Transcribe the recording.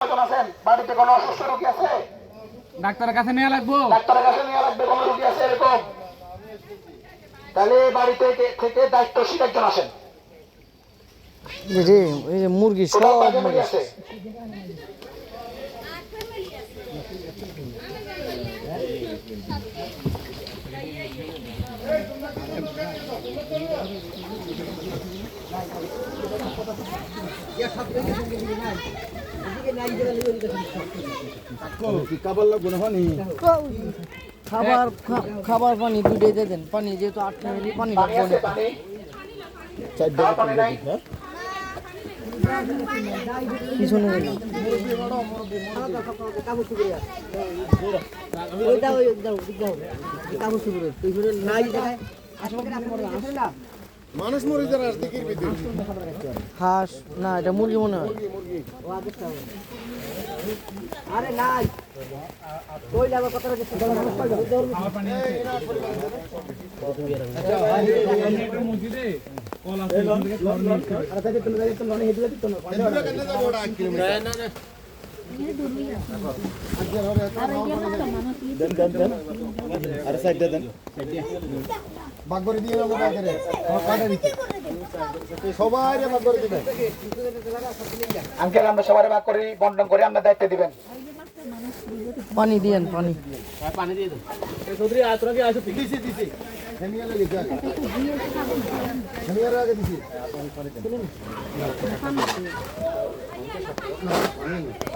আছেন বাড়িতে কোনো অসুস্থ রোগী আছে? ডাক্তারের কাছে নিয়ে লাগবো। ডাক্তারের কাছে নিয়ে লাগবে, কোনো রোগী আছে এরকম? তাহলে বাড়িতে থেকে দায়িত্বশীল একজন আসেন। এই যে মুরগি সব মুরগি আছে। খাবার পানি দুইটাই দিয়ে দেন। পানি যেহেতু 8 মিনিট পানি লাগবে না। পিছনে মানুষ মরে যারা দিকের ভিতরে হাঁস না, এটা মুরগি মনে হয়। আরে নাই ওই যাবে কত টাকা বাগরে দিয়ে আমরা বাগরে সবাই বাগরে দিবেন। আঙ্কেল আমরা সবাই ভাগ করে বন্টন করে আমরা দায়িত্ব দিবেন। পানি দিয়েন, পানি দিছি দিছি হেমিয়ারে লিখা হেমিয়ারে আগে দিছি